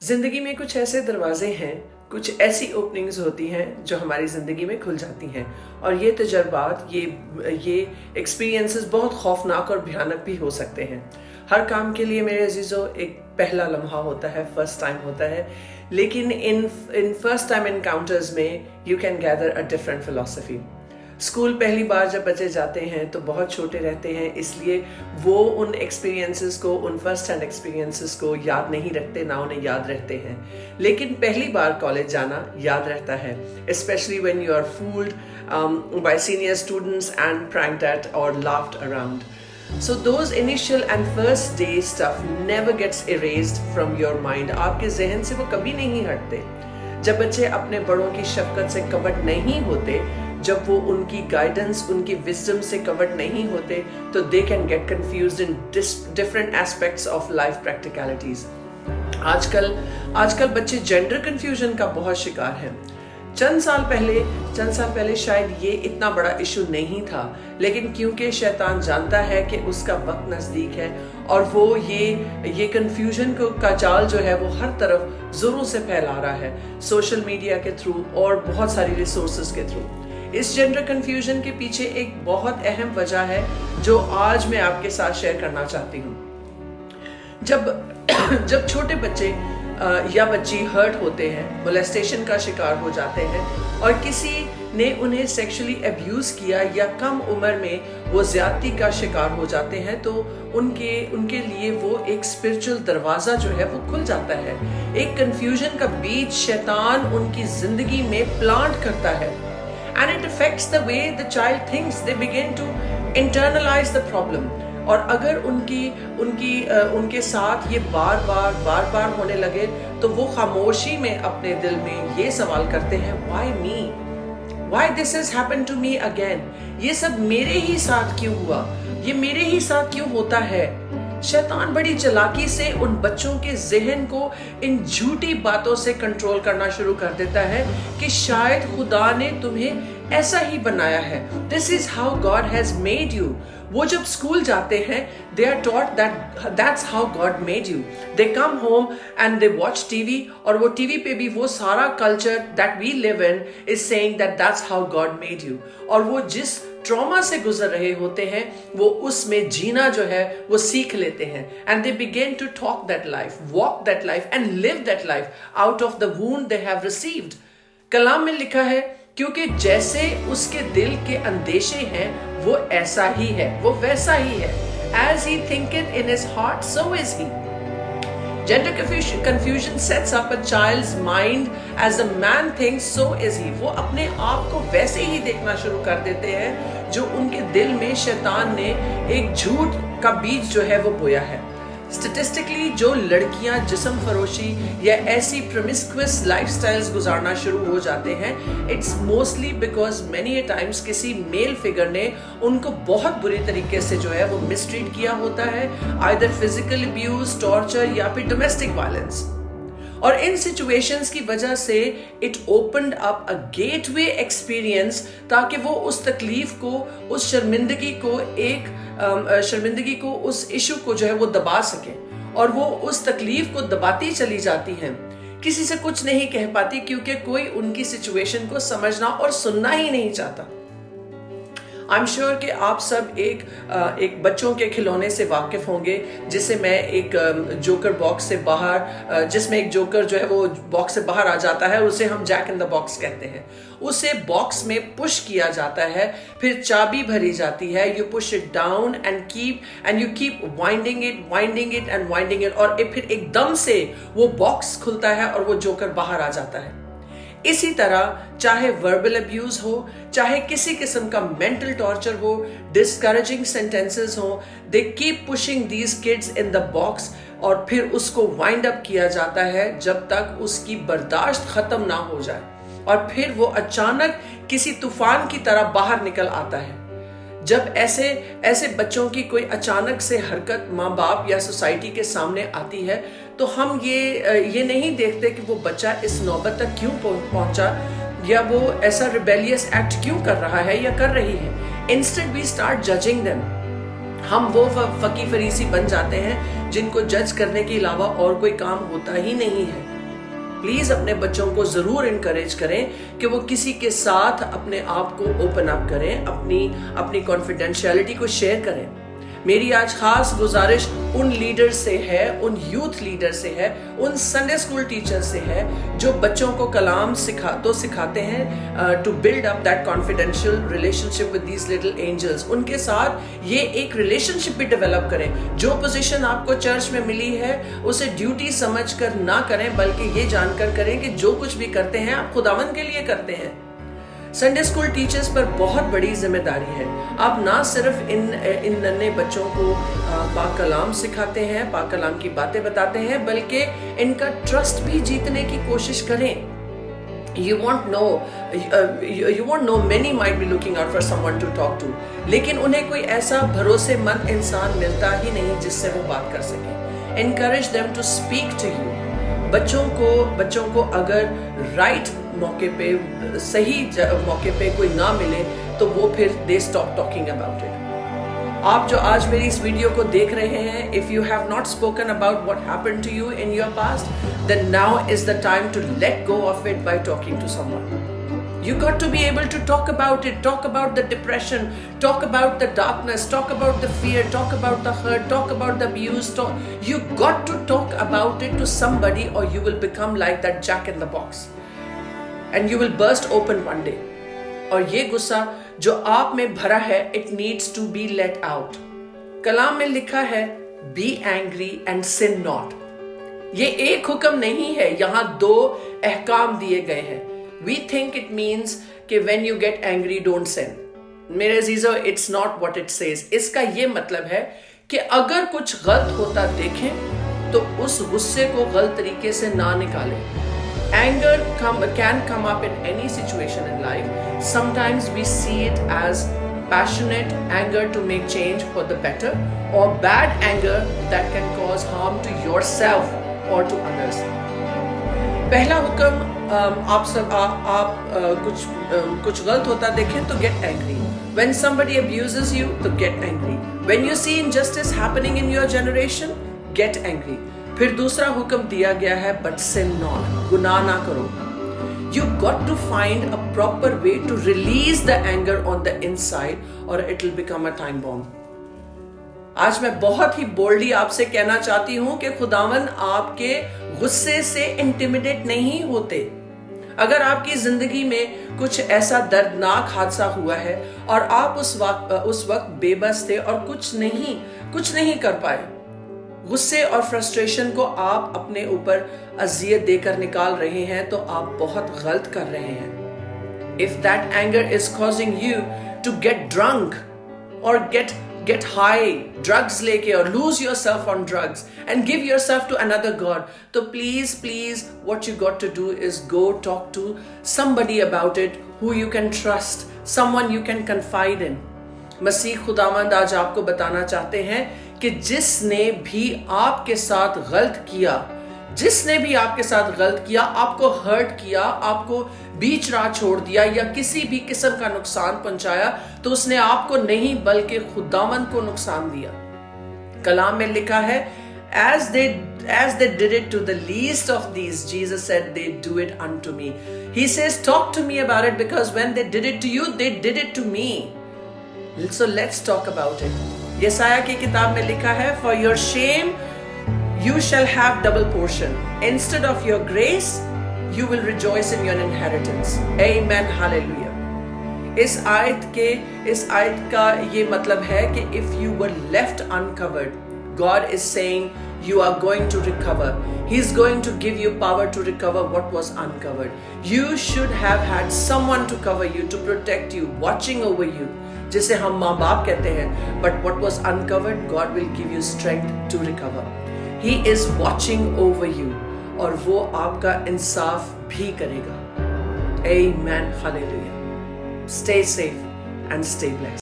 जिंदगी में कुछ ऐसे दरवाजे हैं, कुछ ऐसी ओपनिंग्स होती हैं जो हमारी ज़िंदगी में खुल जाती हैं। और ये तजर्बात, ये एक्सपीरियंसेस बहुत खौफनाक और भयानक भी हो सकते हैं। हर काम के लिए मेरे अजीज़ों एक पहला लम्हा होता है, फर्स्ट टाइम होता है, लेकिन इन फर्स्ट टाइम एनकाउंटर्स में you can gather a different philosophy. School पहली बार जब बच्चे जाते हैं तो बहुत छोटे रहते हैं, इसलिए वो उन एक्सपीरियंसेस को, उन फर्स्ट हैंड एक्सपीरियंसेस को याद नहीं रखते, ना उन्हें याद रहते हैं। लेकिन पहली बार कॉलेज जाना याद रहता है, specially when you are fooled by senior students and pranked at और laughed around. So those initial and first day stuff never gets erased from your mind. आपके जहन से वो कभी नहीं हटते। जब बच्चे अपने बड़ों की शफकत से कवर्ड नहीं होते, जब वो उनकी गाइडेंस, उनकी विजडम से कवर्ड नहीं होते, तो they can get confused in different aspects of life practicalities. आजकल बच्चे जेंडर कंफ्यूजन का बहुत शिकार हैं। चंद साल पहले शायद ये इतना बड़ा इशू नहीं था, लेकिन क्योंकि शैतान जानता है कि उसका वक्त नजदीक है और वो ये कंफ्यूजन का जाल जो है वो हर तरफ जोरों से फैला रहा है, सोशल मीडिया के थ्रू और बहुत सारी रिसोर्सेज के थ्रू। इस जेंडर कंफ्यूजन के पीछे एक बहुत अहम वजह है जो आज मैं आपके साथ शेयर करना चाहती हूँ। जब छोटे बच्चे या बच्ची हर्ट होते हैं, मोलेस्टेशन का शिकार हो जाते हैं और किसी ने उन्हें सेक्सुअली अब्यूज किया या कम उम्र में वो ज्यादती का शिकार हो जाते हैं, तो उनके लिए वो एक स्पिरिचुअल दरवाजा जो है वो खुल जाता है। एक कंफ्यूजन का बीज शैतान उनकी जिंदगी में प्लांट करता है and it affects the way the child thinks. They begin to internalize the problem. और अगर उनके साथ ये बार बार होने लगे, तो वो खामोशी में अपने दिल में ये सवाल करते हैं, why me? Why this has happened to me again? ये सब मेरे ही साथ क्यों हुआ? ये मेरे ही साथ क्यों होता है? शैतान बड़ी चालाकी से उन बच्चों के जहन को इन झूठी बातों से कंट्रोल करना शुरू कर देता है कि शायद खुदा ने तुम्हें ऐसा ही बनाया है। This is how God has made you. वो जब स्कूल जाते हैं, they are taught that that's how God made you. They come home and they watch TV, और वो TV पे भी वो सारा culture that we live in is saying that that's how God made you. और वो जिस ट्रॉमा से गुजर रहे होते हैं, वो उसमें जीना जो है वो सीख लेते हैं, and they begin to talk that life, walk that life and live that life out of the wound they have received. कलाम में लिखा है, क्योंकि जैसे उसके दिल के अंदेशे हैं वो ऐसा ही है, वो वैसा ही है। As he thinketh in his heart, so is he. Gender confusion sets up a child's mind as a man thinks, so is he. वो अपने आप को वैसे ही देखना शुरू कर देते हैं जो उनके दिल में शैतान ने एक झूठ का बीज जो है वो बोया है। स्टैटिस्टिकली जो लड़कियां जिस्म फरोशी या ऐसी प्रोमिस्क्युअस लाइफस्टाइल्स गुजारना शुरू हो जाते हैं, it's mostly because many times किसी मेल फिगर ने उनको बहुत बुरी तरीके से जो है वो मिसट्रीट किया होता है, आइदर फिजिकल अब्यूज, टॉर्चर या फिर डोमेस्टिक वायलेंस। और इन सिचुएशंस की वजह से it opened up a gateway experience, ताकि वो उस तकलीफ को, उस शर्मिंदगी को, उस इशू को जो है वो दबा सके, और वो उस तकलीफ को दबाती चली जाती हैं, किसी से कुछ नहीं कह पाती, क्योंकि कोई उनकी सिचुएशन को समझना और सुनना ही नहीं चाहता। आई एम श्योर कि आप सब एक बच्चों के खिलौने से वाकिफ होंगे, जिसे मैं एक जोकर बॉक्स से बाहर, जिसमें एक जोकर जो है वो बॉक्स से बाहर आ जाता है, उसे हम जैक इन द बॉक्स कहते हैं। उसे बॉक्स में पुश किया जाता है, फिर चाबी भरी जाती है, you push it down and you keep winding it, और फिर एकदम से वो बॉक्स खुलता है और वो जोकर बाहर आ जाता है। इसी तरह चाहे वर्बल अब्यूज हो, चाहे किसी किस्म का मेंटल टॉर्चर हो, डिस्करेजिंग सेंटेंसेस हो, they keep pushing these kids in the box, और फिर उसको वाइंड अप किया जाता है जब तक उसकी बर्दाश्त खत्म ना हो जाए, और फिर वो अचानक किसी तूफान की तरह बाहर निकल आता है। जब ऐसे बच्चों की कोई अचानक से हरकत माँ बाप या सोसाइटी के सामने आती है, तो हम ये नहीं देखते कि वो बच्चा इस नौबत तक क्यों पहुंचा, या वो ऐसा रिबेलियस एक्ट क्यों कर रहा है या कर रही है। Instead we start judging them. हम वो फकी फरीसी बन जाते हैं जिनको जज करने के अलावा और कोई काम होता ही नहीं है। प्लीज अपने बच्चों को जरूर इनकरेज करें कि वो किसी के साथ अपने आप को ओपन अप करें, अपनी कॉन्फिडेंशियलिटी को शेयर करें। मेरी आज खास गुजारिश उन लीडर से है, उन यूथ लीडर से है, उन संडे स्कूल टीचर से है जो बच्चों को कलाम सिखाते हैं to build up that confidential relationship with these little angels. उनके साथ ये एक रिलेशनशिप भी डेवलप करें। जो पोजीशन आपको चर्च में मिली है उसे ड्यूटी समझकर ना करें, बल्कि ये जानकर करें कि जो कुछ भी करते हैं आप खुदावंद के लिए करते हैं। संडे स्कूल टीचर्स पर बहुत बड़ी जिम्मेदारी है। आप ना सिर्फ इन नन्हे बच्चों को पाक कलाम सिखाते हैं, पाक कलाम की बातें बताते हैं, बल्कि इनका ट्रस्ट भी जीतने की कोशिश करें। You won't know, many might be looking out for someone to talk to, लेकिन उन्हें कोई ऐसा भरोसेमंद इंसान मिलता ही नहीं जिससे वो बात कर सके। Encourage them to speak to you. बच्चों को अगर राइट मौके पे, सही मौके पे कोई ना मिले तो वो फिर they stop talking about it. आप जो आज मेरी इस वीडियो को देख रहे हैं, if you have not spoken about what happened to you in your past, then now is the time to let go of it by talking to someone. You got to be able to talk about it, talk about the depression, talk about the darkness, talk about the fear, talk about the hurt, talk about the abuse. You got to talk about it to somebody or you will become like that Jack in the box. And you will burst open one day. और ये गुस्सा जो आप में भरा है, it needs to be let out. कलाम में लिखा है, be angry and sin not. ये एक हुक्म नहीं है, यहाँ दो अहकाम दिए गए हैं। We think it means कि when you get angry don't sin. मेरे अजीजों, it's not what it says. इसका ये मतलब है कि अगर कुछ गलत होता देखें तो उस गुस्से को गलत तरीके से ना निकालें। Anger can come up in any situation in life. Sometimes we see it as passionate anger to make change for the better, or bad anger that can cause harm to yourself or to others. पहला हुक्म, कुछ गलत होता देखें तो get angry. When somebody abuses you, तो get angry. When you see injustice happening in your generation, get angry. फिर दूसरा हुक्म दिया गया है, but sin not. गुनाह ना करो. You got to find a proper way to release the anger on the inside, or it will become a time bomb. आज मैं बहुत ही बोल्डली आपसे कहना चाहती हूं कि खुदावन आपके गुस्से से इंटिमिडेट नहीं होते। अगर आपकी जिंदगी में कुछ ऐसा दर्दनाक हादसा हुआ है और आप उस वक्त बेबस थे और कुछ नहीं कर पाए, गुस्से और फ्रस्ट्रेशन को आप अपने ऊपर अजियत देकर निकाल रहे हैं, तो आप बहुत गलत कर रहे हैं। If that anger is causing you to get drunk or get high, drugs लेके, or lose yourself on drugs and give yourself to another god, तो please what you got to do is go talk to somebody about it who you can trust, someone you can confide in. मसीह खुदावंद आज आपको बताना चाहते हैं कि जिसने भी आपके साथ गलत किया, आपको हर्ट किया, आपको बीच राह छोड़ दिया या किसी भी किस्म का नुकसान पहुंचाया, तो उसने आपको नहीं बल्कि खुदावंद को नुकसान दिया। कलाम में लिखा है, as they did it to the least of these, Jesus said, they do it unto me. He says, talk to me about it, because when they did it to you, they did it to me. So let's talk about it. यसाया की किताब में लिखा है, for your shame you shall have double portion. Instead of your grace, you will rejoice in your inheritance. Amen. Hallelujah. इस आयत का ये मतलब है कि if you were left uncovered, God is saying you are going to recover. He's going to give you power to recover what was uncovered. You should have had someone to cover you, to protect you, watching over you, जिसे हम माँ बाप कहते हैं. But what was uncovered, God will give you strength to recover. He is watching over you, और वो आपका इंसाफ भी करेगा. Amen. Hallelujah. Stay safe and stay blessed.